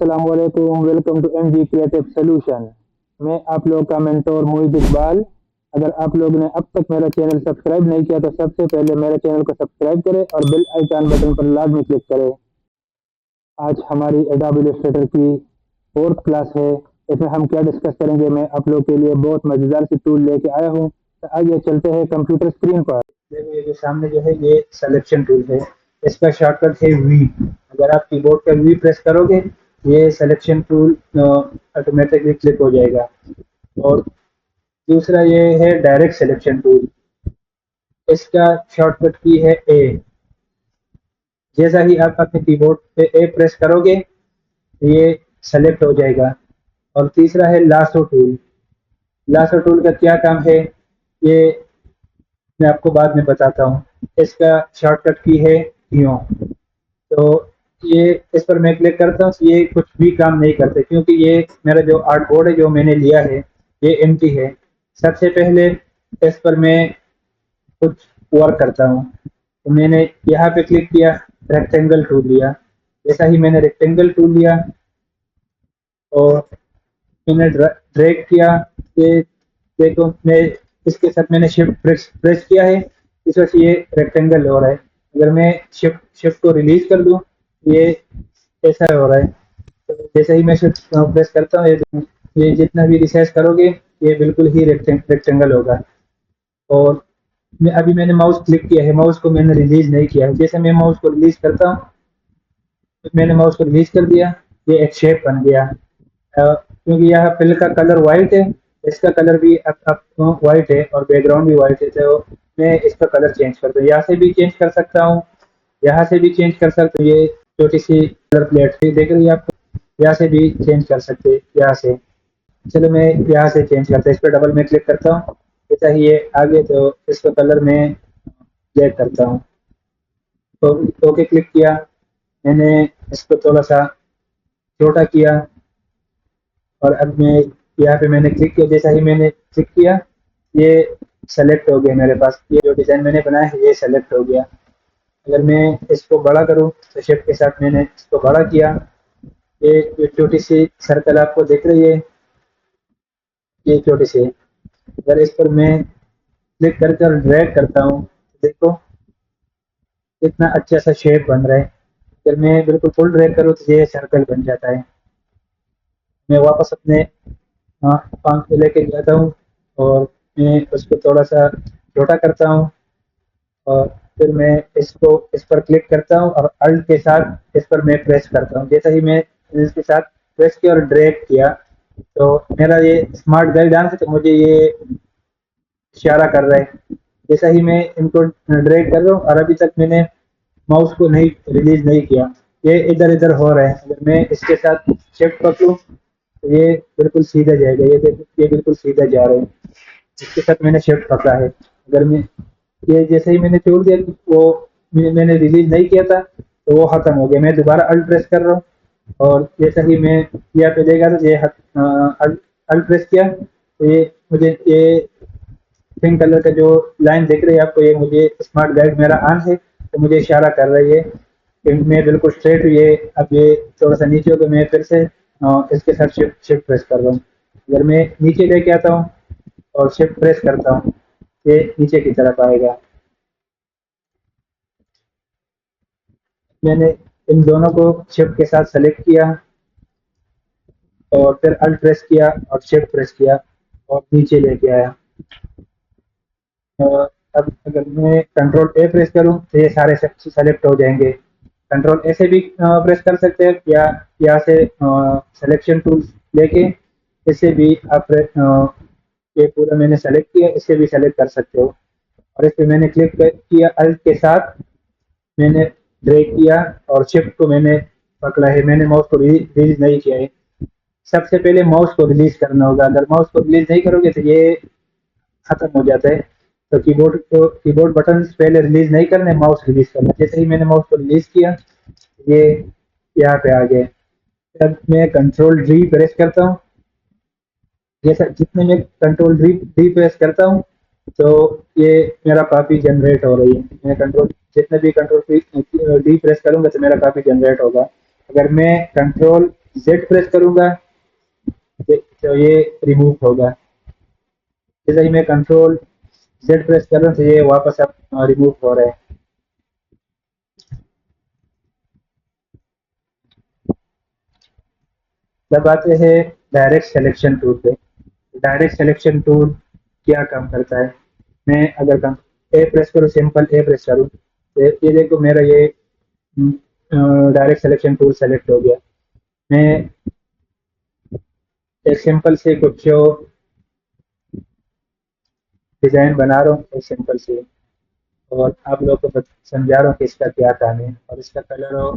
अस्सलाम वालेकुम। Welcome to MG creative solution. मैं आप लोग का मेंटोर मोहित इकबाल। अगर आप लोग ने अब तक मेरा चैनल सब्सक्राइब नहीं किया तो सबसे पहले मेरे चैनल को सब्सक्राइब करें और बेल आइकन बटन पर लाजमी में क्लिक करें। आज हमारी एडोबी इलस्ट्रेटर की 4th क्लास है। इसमें हम क्या डिस्कस करेंगे, मैं आप लोग के लिए बहुत मज़ेदार सी टूल लेके आया हूँ। तो आइए चलते हैं कंप्यूटर स्क्रीन पर। देखो ये जो सामने जो है ये सिलेक्शन टूल है। इसका शॉर्टकट है वी। अगर आप कीबोर्ड पर वी प्रेस करोगे ये सिलेक्शन टूल ऑटोमेटिकली क्लिक हो जाएगा। और दूसरा ये है डायरेक्ट सिलेक्शन टूल। इसका शॉर्टकट की है ए। जैसा ही आप अपने कीबोर्ड पे ए प्रेस करोगे ये सेलेक्ट हो जाएगा। और तीसरा है लासो टूल। लासो टूल का क्या काम है ये मैं आपको बाद में बताता हूँ। इसका शॉर्टकट की है यो। तो ये इस पर मैं क्लिक करता हूँ, ये कुछ भी काम नहीं करते क्योंकि ये मेरा जो आर्ट बोर्ड है जो मैंने लिया है ये एम्प्टी है। सबसे पहले इस पर मैं कुछ वर्क करता हूँ। तो मैंने यहाँ पे क्लिक किया, रेक्टेंगल टूल लिया। जैसा ही मैंने रेक्टेंगल टूल लिया और मैंने ड्रैग किया, ये देखो मैं इसके साथ मैंने शिफ्ट प्रेस किया है, इस वजह से ये रेक्टेंगल हो रहा है। अगर मैं शिफ्ट शिफ्ट को रिलीज कर दूं ये ऐसा हो रहा है। तो जैसे ही मैं शिफ्ट प्रेस करता हूँ ये जितना भी रिसाइज करोगे ये बिल्कुल ही रेक्टेंगल होगा। और मैंने माउस क्लिक किया है, माउस को मैंने रिलीज नहीं किया है। जैसे मैं माउस को रिलीज करता हूँ, मैंने माउस को रिलीज कर दिया, ये एक शेप बन गया। क्योंकि यह पिल का कलर वाइट है, इसका कलर भी अब वाइट है और बैकग्राउंड भी वाइट है। तो मैं इसका कलर चेंज कर दूँ, यहाँ से भी चेंज कर सकता हूँ, यहाँ से भी चेंज कर सकते। ये छोटी सी कलर प्लेट देख रही है आपको, यहाँ से भी चेंज कर सकते यहाँ से। चलो मैं यहाँ से चेंज करता हूँ, इस पर डबल में क्लिक करता हूँ। जैसा ही ये आगे तो इसका कलर मैं ब्लैक करता हूँ। तो ओके क्लिक किया, मैंने इसको थोड़ा सा छोटा किया और अब मैं यहाँ पे मैंने क्लिक किया। जैसा ही मैंने क्लिक किया ये सेलेक्ट हो गया मेरे पास, ये जो डिज़ाइन मैंने बनाया है ये सेलेक्ट हो गया। अगर मैं इसको बड़ा करूँ तो शिफ्ट के साथ मैंने इसको बड़ा किया। ये छोटी सी सर्कल आपको दिख रही है, ये छोटी सी। अगर इस पर मैं क्लिक करके और ड्रैग करता हूँ देखो इतना अच्छा सा शेप बन रहा है। अगर मैं बिल्कुल फुल ड्रैग करूँ तो ये सर्कल बन जाता है। मैं वापस अपने पंख पे लेके जाता हूँ और मैं उसको थोड़ा सा छोटा करता हूँ और फिर मैं इसको इस पर क्लिक करता हूँ और अल्ट के साथ इस पर मैं प्रेस करता हूँ। जैसा ही मैं इसके साथ प्रेस किया और ड्रैग किया तो मेरा ये स्मार्ट गाइड डांस है तो मुझे ये इशारा कर रहा है। जैसा ही मैं इनको ड्रैग कर रहा हूँ और अभी तक मैंने माउस को नहीं रिलीज नहीं किया, ये इधर इधर हो रहा है। अगर मैं इसके साथ शिफ्ट पकड़ूं तो ये बिल्कुल सीधा जाएगा। ये देखो ये बिल्कुल सीधा जा रहा है, इसके साथ मैंने शिफ्ट पकड़ा है। अगर मैं ये जैसे ही मैंने छोड़ दिया वो मैंने रिलीज नहीं किया था तो वो खत्म हो गया। मैं दोबारा अल्ट प्रेस कर रहा हूँ और जैसा ही मैं यहाँ पे देगा तो ये अल्ट प्रेस किया तो ये मुझे ये पिंक कलर का जो लाइन दिख रही है आपको, ये मुझे स्मार्ट गाइड मेरा ऑन है तो मुझे इशारा कर रही है कि मैं बिल्कुल स्ट्रेट। ये अब ये थोड़ा सा नीचे हो गया, मैं फिर से इसके साथ शिफ्ट शिफ्ट प्रेस कर रहा हूँ। अगर मैं नीचे लेके आता हूँ और शिफ्ट प्रेस करता हूँ ये नीचे की तरफ आएगा। मैंने इन दोनों को शिफ्ट के साथ सेलेक्ट किया और फिर अल्ट प्रेस किया और शिफ्ट प्रेस किया और नीचे लेके आया। अब अगर मैं कंट्रोल ए प्रेस करूं तो ये सारे सेलेक्ट हो जाएंगे। कंट्रोल ए से भी प्रेस कर सकते हैं या यहाँ से सिलेक्शन टूल लेके इससे भी आप ये पूरा मैंने सेलेक्ट किया, इससे भी सेलेक्ट कर सकते हो। और इस पर मैंने क्लिक किया, अल्ट के साथ मैंने ड्रैग किया और शिफ्ट को मैंने पकड़ा है। मैंने माउस को रिलीज नहीं किया है। सबसे पहले माउस को रिलीज करना होगा, अगर माउस को रिलीज नहीं करोगे तो ये खत्म हो जाता है। तो कीबोर्ड बटन पहले रिलीज नहीं करने, माउस रिलीज करना। जैसे ही मैंने माउस को रिलीज किया ये यहाँ पे आ गए। जब मैं कंट्रोल डी प्रेस करता हूँ, जैसा जितने में कंट्रोल डी प्रेस करता हूँ तो ये मेरा कॉपी जनरेट हो रही है। मैं कंट्रोल जितने भी कंट्रोल डी प्रेस करूंगा तो मेरा कॉपी जनरेट होगा। अगर मैं कंट्रोल जेड प्रेस करूंगा तो ये रिमूव होगा। जैसे ही मैं कंट्रोल जेड प्रेस कर रहा हूँ तो ये वापस अब रिमूव हो रहा है। जब आते हैं डायरेक्ट सिलेक्शन टूल पे, डायरेक्ट सिलेक्शन टूल क्या काम करता है। मैं अगर ए प्रेस करूँ, सिंपल ए प्रेस करूँ तो ये देखो मेरा ये डायरेक्ट सिलेक्शन टूल सेलेक्ट हो गया। मैं एक सिंपल से कुछ डिजाइन बना रहा हूँ, एक सिंपल से, और आप लोगों को समझा रहा हूँ कि इसका क्या काम है, और इसका कलर हो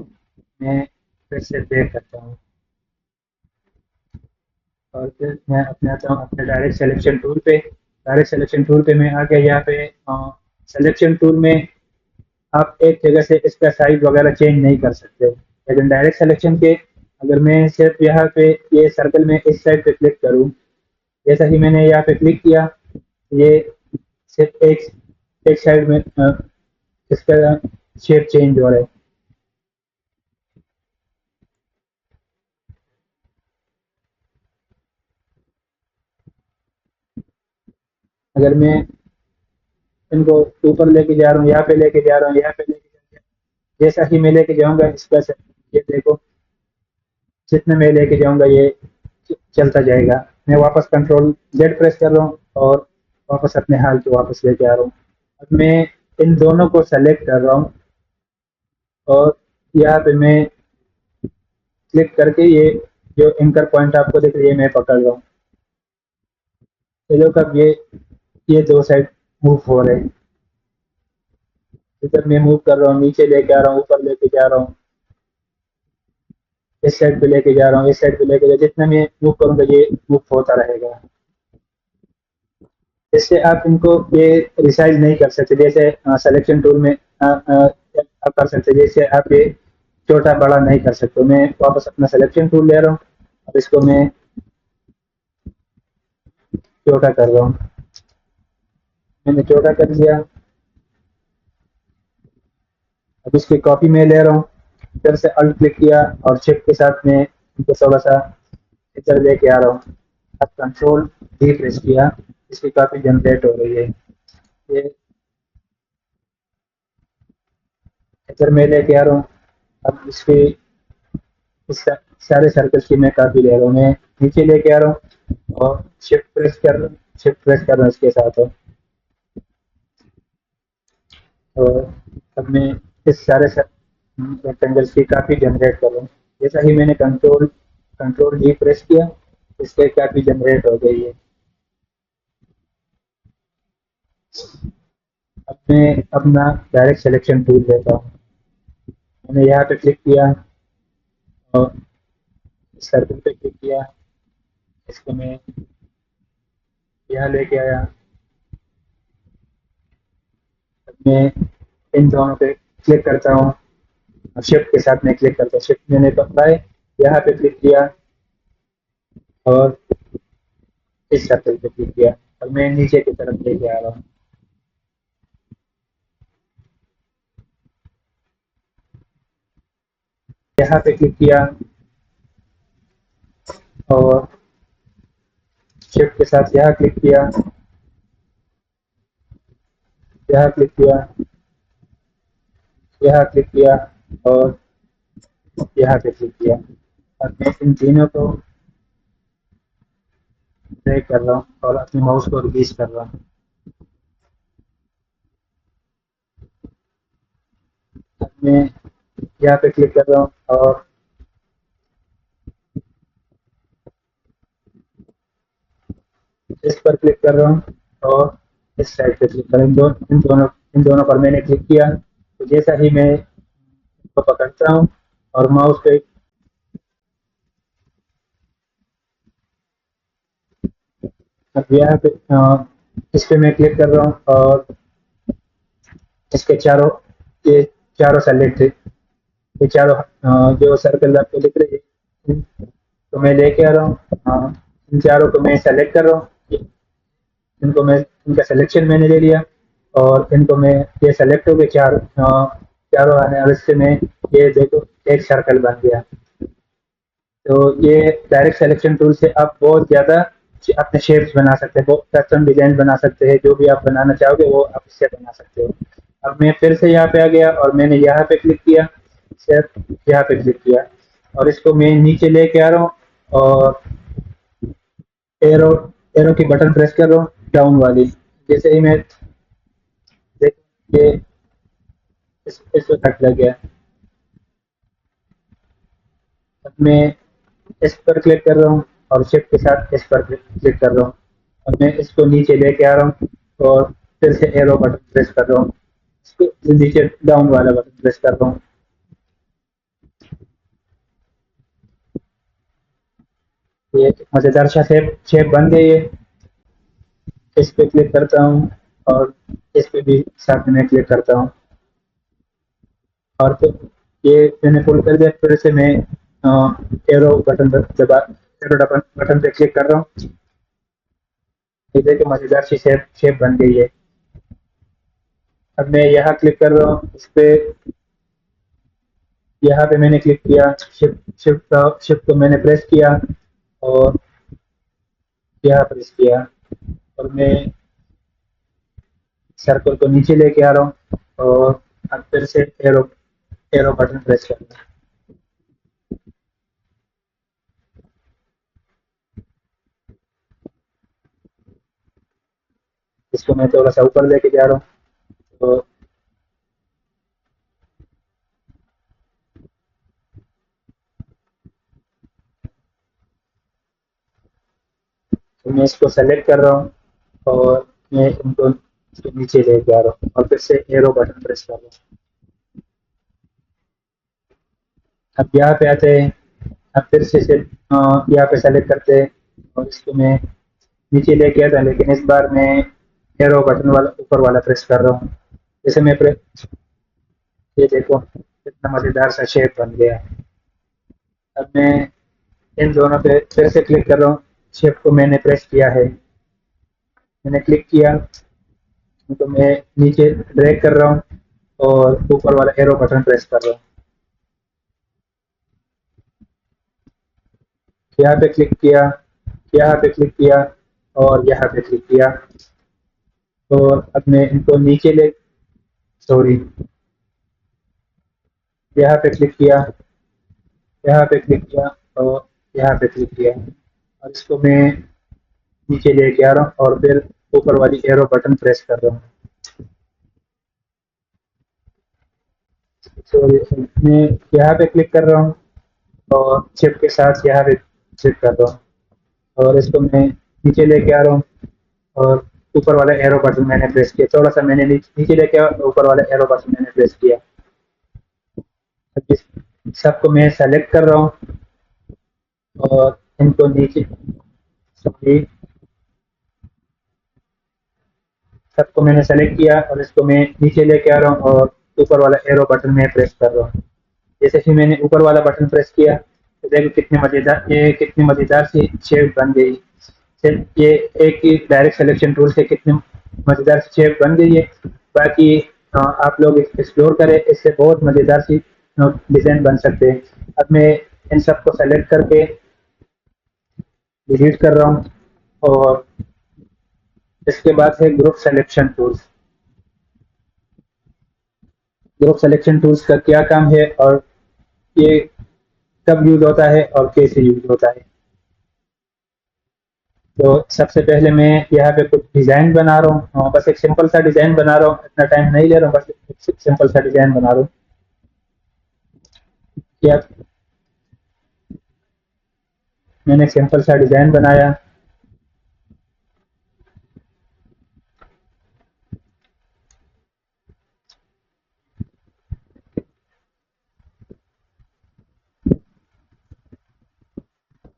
मैं फिर से देख करता हूँ। और फिर मैं अपने आता हूँ अपने डायरेक्ट सिलेक्शन टूल पे। डायरेक्ट सिलेक्शन टूल पे मैं आ गया। यहाँ पे सिलेक्शन टूल में आप एक जगह से इसका साइज वगैरह चेंज नहीं कर सकते हो, लेकिन डायरेक्ट सिलेक्शन के अगर मैं सिर्फ यहाँ पे ये सर्कल में इस साइड पे क्लिक करूँ, जैसा ही मैंने यहाँ पे क्लिक किया ये सिर्फ एक साइड में इसका शेप चेंज हो रहा है। अगर मैं इनको ऊपर लेके जा रहा हूँ, यहाँ पे लेके जा रहा हूँ, यहाँ पे लेके जा रहा हूँ, जैसा ही मैं लेके जाऊंगा इसका ये देखो जितने मैं लेके जाऊंगा ये चलता जाएगा। मैं वापस कंट्रोल जेड प्रेस कर रहा हूँ और वापस अपने हाल पे वापस लेके आ रहा हूँ। अब मैं इन दोनों को सेलेक्ट कर रहा हूँ और यहाँ पे मैं क्लिक करके ये जो एंकर पॉइंट आपको दिख रही है मैं पकड़ रहा हूँ। ये लोग अब ये दो साइड मूव हो रहे हैं। इधर मैं मूव कर रहा हूँ, नीचे लेके आ रहा हूँ, ऊपर लेके जा रहा हूँ, इस साइड पे लेके जा रहा हूँ, इस साइड पे लेके जा, जितना मैं मूव करूंगा ये मूव होता रहेगा। इससे आप इनको ये रिसाइज नहीं कर सकते, जैसे सिलेक्शन टूल में आप कर सकते, जैसे आप ये छोटा बड़ा नहीं कर सकते। मैं वापस अपना सिलेक्शन टूल ले रहा हूँ, अब इसको मैं छोटा कर रहा हूँ। मैंने छोटा कर दिया। अब इसकी कॉपी में ले रहा हूँ, इधर से अल्ट क्लिक किया और शिफ्ट के साथ में इनको थोड़ा सा इधर लेके आ रहा हूँ। अब कंट्रोल डी प्रेस किया, इसकी कॉपी जनरेट हो रही है। ये इधर मैं लेके आ रहा हूँ। अब इसके इस सारे सर्कल्स की मैं कॉपी ले रहा हूँ, मैं नीचे लेके आ रहा हूँ और शिफ्ट प्रेस कर रहा हूँ इसके साथ। और अब मैं इस सारे रेक्टेंगल्स की कॉपी जनरेट कर रहा हूँ। जैसा ही मैंने कंट्रोल डी प्रेस किया, इसके कॉपी जनरेट हो गई है। अब मैं अपना डायरेक्ट सिलेक्शन टूल लेता हूँ। मैंने यहाँ पे क्लिक किया और सर्कल पे क्लिक किया, इसको मैं यहाँ लेके आया। अब मैं इन दोनों पे क्लिक करता हूँ, शिफ्ट के साथ में क्लिक करता हूँ। शिफ्ट मैंने पकड़ा, यहाँ पे क्लिक किया और इस सर्कल पे क्लिक किया और मैं नीचे की तरफ लेके आ रहा हूँ। यहाँ पे क्लिक किया और शिफ्ट के साथ यहाँ क्लिक किया, यहाँ क्लिक किया, यहाँ क्लिक किया और यहाँ पे क्लिक किया। अब मैं इन तीनों को ड्रैग कर रहा हूँ और अपने माउस को रिलीज कर रहा हूँ। अब मैं यहाँ पे क्लिक कर रहा हूँ और इस पर क्लिक कर रहा हूँ और इस साइड पे क्लिक कर रहा हूँ। इन दोनों पर मैंने क्लिक किया तो जैसा ही मैं इसको पकड़ता हूँ और माउस पे अब यहाँ पे इस पे मैं क्लिक कर रहा हूँ और इसके चारों ये चारों सेलेक्ट है, ये चारों जो सर्कल आपको दिख रहे हैं तो मैं लेके आ रहा हूँ। इन चारों को मैं सेलेक्ट कर रहा हूँ, इनको मैं इनका सिलेक्शन मैंने ले लिया और इनको मैं ये सेलेक्ट हो गए चारों आने और इससे मैं ये देखो एक सर्कल बन गया। तो ये डायरेक्ट सिलेक्शन टूल से आप बहुत ज़्यादा अपने शेप्स बना सकते हैं, बहुत कस्टम डिजाइन बना सकते हैं, जो भी आप बनाना चाहोगे वो आप इससे बना सकते हो। अब मैं फिर से यहाँ पे आ गया और मैंने यहाँ पे क्लिक किया, सिर्फ यहाँ पे क्लिक किया और इसको मैं नीचे लेके आ रहा हूँ और एरो एरो की बटन प्रेस कर रहा हूँ डाउन वाली। जैसे ही मैं देख ये इसको कट लग गया। अब मैं इस पर क्लिक कर रहा हूँ और शिफ्ट के साथ इस पर क्लिक कर रहा हूँ और मैं इसको नीचे लेके आ रहा हूँ और फिर से एरो बटन प्रेस कर रहा हूँ, इसको नीचे डाउन वाला बटन प्रेस कर रहा हूँ। ये मज़ेदार सा शेप शेप बन गई है। इस पे क्लिक करता हूँ और इस पे भी साथ में क्लिक करता हूँ और फिर ये मैंने फुल कर दिया। फिर से मैं एरो बटन दबा एरो बटन पे क्लिक कर रहा हूँ। ये देखिए मज़ेदार सी शेप शेप बन गई है। अब मैं यहाँ क्लिक कर रहा हूँ इस पे, यहाँ पे मैंने क्लिक किया, शिफ्ट को मैंने प्रेस किया और यहाँ प्रेस किया और मैं सर्कल को नीचे लेके आ रहा हूँ और अब फिर से एरो एरो बटन प्रेस करना है। इसको मैं थोड़ा सा ऊपर लेके जा रहा हूँ। तो मैं इसको सेलेक्ट कर रहा हूँ और मैं इनको इसके नीचे लेके आ रहा हूँ और फिर से एरो बटन प्रेस कर रहा हूँ। अब यहाँ पे आते हैं, अब फिर से यहाँ पे सेलेक्ट करते हैं और इसको मैं नीचे लेके आता, लेकिन इस बार मैं एरो बटन वाला ऊपर वाला प्रेस कर रहा हूँ। जैसे मैं प्रेस, ये देखो कितना मज़ेदार सा शेप बन गया। अब मैं इन दोनों पे फिर से क्लिक कर रहा हूँ, शेप को मैंने प्रेस किया है, मैंने क्लिक किया तो मैं नीचे ड्रैग कर रहा हूँ और ऊपर वाला एरो बटन प्रेस कर रहा हूँ। यहाँ पे क्लिक किया, यहाँ पे क्लिक किया और यहाँ पे क्लिक किया। तो अब मैं इनको नीचे ले, सॉरी, यहाँ पे क्लिक किया, यहाँ पे क्लिक किया और यहाँ पे क्लिक किया और इसको मैं नीचे लेके आ रहा हूँ और फिर ऊपर वाली एरो बटन प्रेस कर रहा हूँ। सॉरी, मैं यहाँ पे क्लिक कर रहा हूँ और शिफ्ट के साथ यहाँ पे क्लिक कर रहा हूँ और इसको मैं नीचे लेके आ रहा हूँ और ऊपर वाला एरो बटन मैंने प्रेस किया, थोड़ा सा मैंने नीचे लेके आया, ऊपर वाला एरो बटन मैंने प्रेस किया। अब इस सबको मैं सेलेक्ट कर रहा हूँ और इनको नीचे, सॉरी, सबको मैंने सेलेक्ट किया और इसको मैं नीचे लेके आ रहा हूँ और ऊपर वाला एरो बटन मैं प्रेस कर रहा हूँ। जैसे ही मैंने ऊपर वाला बटन प्रेस किया तो देखो कितनी मज़ेदार, ये कितनी मज़ेदार सी शेप बन गई। सिर्फ ये एक ही डायरेक्ट सिलेक्शन टूल से कितनी मज़ेदार सी शेप बन गई है। बाकी आप लोग एक्सप्लोर करें, इससे बहुत मज़ेदार सी डिज़ाइन बन सकते हैं। अब मैं इन सबको सेलेक्ट करके डिलीट कर रहा हूँ और इसके बाद है group selection tools. Group selection tools का क्या काम है और ये कब यूज होता है और कैसे यूज होता है। तो सबसे पहले मैं यहाँ पे कुछ डिज़ाइन बना रहा हूँ, बस एक सिंपल सा डिज़ाइन बना रहा हूँ, इतना टाइम नहीं ले रहा हूँ, बस एक सिंपल सा डिज़ाइन बना रहा हूँ। क्या मैंने एक सिंपल सा डिज़ाइन बनाया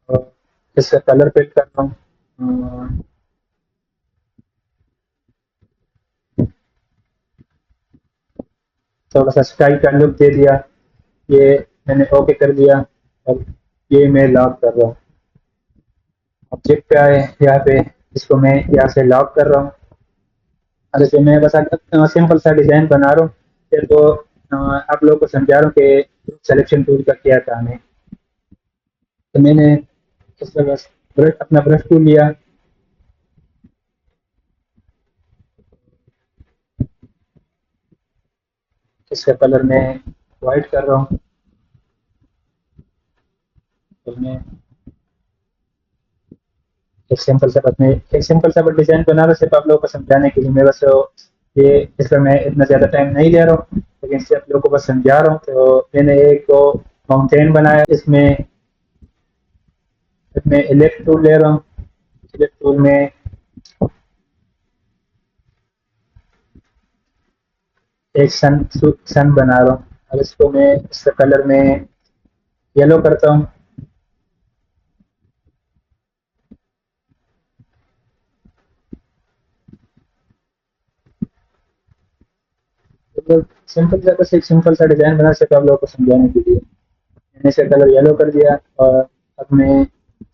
और इसका कलर पिक कर रहा हूँ, थोड़ा सा स्काई का लुक दे दिया, ये मैंने ओके कर दिया और ये मैं लॉक कर रहा हूँ। ऑब्जेक्ट पे आए, यहाँ पे इसको मैं यहाँ से लॉक कर रहा हूँ। अरे तो मैं बस सिंपल सा डिज़ाइन बना रहा हूँ, फिर तो आप लोगों को समझा रहा हूँ कि सिलेक्शन टूल का क्या काम है। तो मैंने इस तरह ब्रश अपना ब्रश टूल लिया, इसका कलर मैं वाइट कर रहा हूँ। तो मैं एक सिंपल सा डिजाइन बना रहा सिर्फ आप लोगों को समझाने के लिए। मैं बस ये इस पर मैं इतना ज़्यादा टाइम नहीं ले रहा हूँ, लेकिन सिर्फ आप लोगों को बस समझा रहा हूँ। तो मैंने एक माउंटेन बनाया, इसमें मैं इलेक्ट टूल ले रहा हूँ। इलेक्ट टूल में एक सन बना रहा हूँ। अब इसको मैं इसका कलर में येलो करता हूँ। तो सिंपल सा बस एक सिंपल सा डिजाइन बना सके आप लोगों को समझाने के लिए मैंने इसका कलर येलो कर दिया। और अब मैं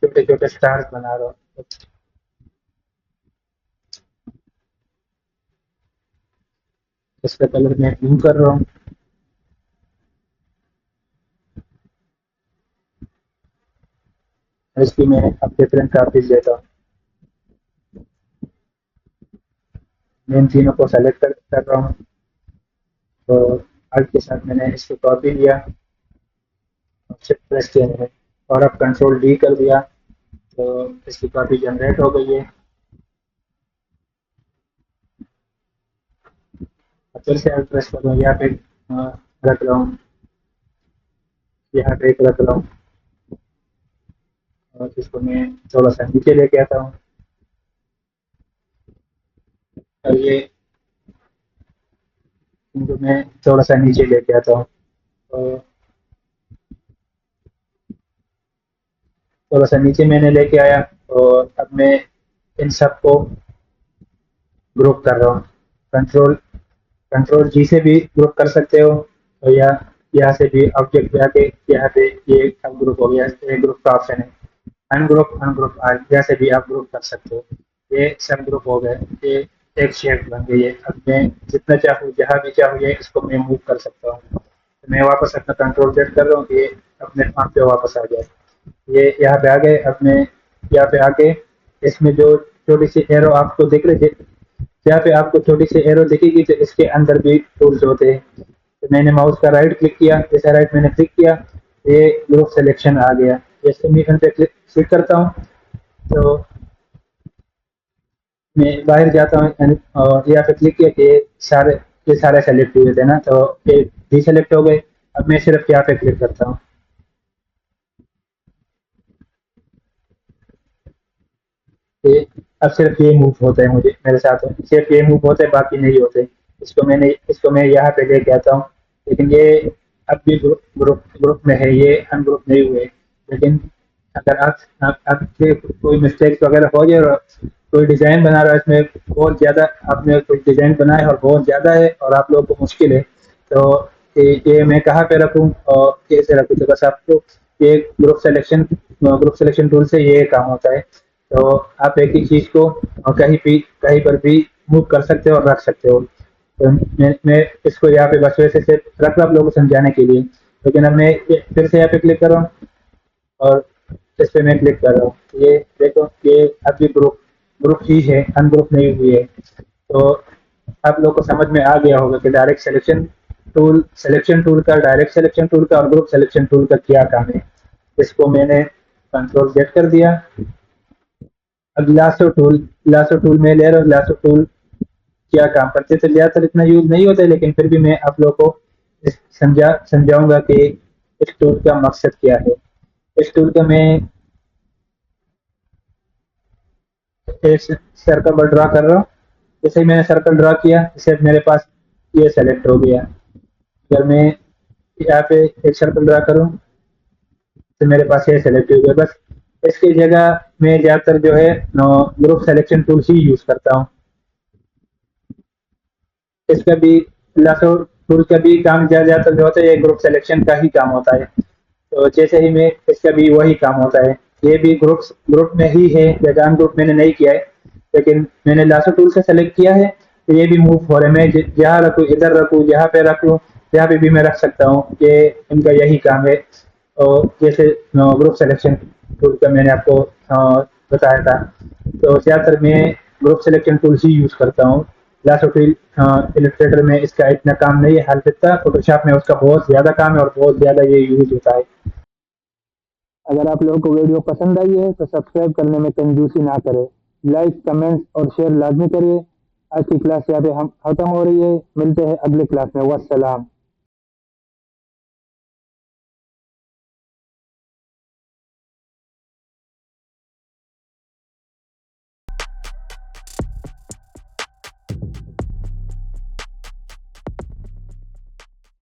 छोटे छोटे स्टार्स बना रहा हूँ। इसका कलर मैं ब्लू कर रहा हूँ। इसकी मैं अब डिफरेंट कॉपीज देता हूँ। मैं इन तीनों को सेलेक्ट कर रहा हूँ। तो alt के साथ मैंने इसको कॉपी लिया, शिफ्ट प्रेस किया मैंने, और अब कंट्रोल डी कर दिया। तो इसकी कॉपी जनरेट हो गई है। अब फिर से alt प्रेस कर रहा हूँ, यहाँ पे रख रहा हूँ, यहाँ पे एक रख रहा हूँ, और इसको मैं थोड़ा सा नीचे लेके आता हूँ। और ये इनको मैं थोड़ा सा नीचे लेके आता हूँ। तो थोड़ा सा नीचे मैंने लेके आया। और अब मैं इन सबको ग्रुप कर रहा हूँ। कंट्रोल कंट्रोल जी से भी ग्रुप कर सकते हो, और या यहाँ से भी ऑब्जेक्ट पे आके यहाँ पे ये सब ग्रुप हो गया, ये ग्रुप का ऑप्शन है। अनग्रुप आज जैसे भी आप ग्रुप कर सकते हो। ये सब ग्रुप हो गए, ये एक शेप बन गई है। अब मैं जितना चाहूँ जहाँ भी चाहूँ ये इसको मैं मूव कर सकता हूँ। तो मैं वापस अपना कंट्रोल जेड कर रहा हूँ कि ये अपने आप पे वापस आ जाए। ये यहाँ पे आ गए। अब मैं यहाँ पे आके इसमें जो छोटी सी एरो आपको दिख रही है, यहाँ पे आपको छोटी सी एरो दिखेगी, तो इसके अंदर भी टूल्स होते हैं। तो मैंने माउस का राइट क्लिक किया, जैसे राइट मैंने क्लिक किया, ये ग्रुप सिलेक्शन आ गया। जैसे मैं पे क्लिक करता हूँ तो मैं बाहर जाता हूँ, और यहाँ पे क्लिक किया कि ये सारे सेलेक्ट हुए थे ना, तो ये डी सेलेक्ट हो गए। अब मैं सिर्फ यहाँ पे क्लिक करता हूँ, ये अब सिर्फ ये मूव होता है, मुझे मेरे साथ सिर्फ ये मूव होते हैं, बाकी नहीं होते। इसको मैं यहाँ पे लेके आता हूँ, लेकिन ये अब भी ग्रुप में है, ये अनग्रुप नहीं हुए। लेकिन अगर आपसे कोई मिस्टेक्स वगैरह हो जाए और कोई डिजाइन बना रहा है, इसमें बहुत ज्यादा आपने कोई डिजाइन बनाया और बहुत ज्यादा है और आप लोगों को मुश्किल है, तो ये मैं कहाँ पे रखूँ और कैसे रखूँ। तो बस आपको ये ग्रुप सिलेक्शन टूल से ये काम होता है। तो आप एक ही चीज को कहीं पर भी मूव कर सकते हो और रख सकते हो। तो मैं इसको यहाँ पे बस वैसे से रख रहा आप लोगों को समझाने के लिए। लेकिन अब मैं फिर से यहाँ पे क्लिक कर रहा हूँ, और इस पे मैं क्लिक कर रहा हूँ, ये देखो ये अभी ग्रुप ग्रुप ही है, अनग्रुप नहीं हुई है। तो आप लोग को समझ में आ गया होगा कि सिलेक्शन टूल का, डायरेक्ट सिलेक्शन टूल का और ग्रुप सिलेक्शन टूल का क्या काम है। इसको मैंने कंट्रोल जेड कर दिया। अब लासो टूल में ले रहा हूँ। लासो टूल क्या काम करते थे, ज्यादातर इतना यूज नहीं होता, लेकिन फिर भी मैं आप लोगों को समझाऊंगा कि इस टूल का मकसद क्या है। इस टूल का मैं एक सर्कल ड्रा कर रहा हूँ। जैसे ही मैंने सर्कल ड्रा किया, इसे मेरे पास ये सेलेक्ट हो गया। अगर मैं यहाँ पे एक सर्कल ड्रा करूँ तो मेरे पास ये सेलेक्ट हो गया। बस इसकी जगह मैं ज्यादातर जो है ग्रुप सिलेक्शन टूल ही यूज करता हूँ। इसका भी लासो टूल का भी काम ज्यादातर जो होता है ये ग्रुप सिलेक्शन का ही काम होता है। तो जैसे ही मैं इसका भी वही काम होता है। ये भी ग्रुप में ही है, वेगान ग्रुप मैंने नहीं किया है, लेकिन मैंने लासो टूल से सेलेक्ट किया है। तो ये भी मूव हो रहा है, मैं जहाँ रखूँ, इधर रखूँ, जहाँ पे रखूँ, जहाँ पे भी मैं रख सकता हूँ। ये इनका यही काम है। जैसे ग्रुप सिलेक्शन टूल का मैंने आपको बताया था। तो ज़्यादातर मैं ग्रुप सिलेक्शन टूल्स ही यूज़ करता हूँ। फिल इलस्ट्रेटर में इसका इतना काम नहीं है, अलबत्ता फोटोशॉप में उसका बहुत ज़्यादा काम है और बहुत ज़्यादा ये यूज़ होता है। अगर आप लोगों को वीडियो पसंद आई है तो सब्सक्राइब करने में कंजूसी ना करें। लाइक, कमेंट्स और शेयर लाजमी करिए। आज की क्लास यहाँ पे हम खत्म हो रही है। मिलते हैं अगली क्लास में। वस्सलाम।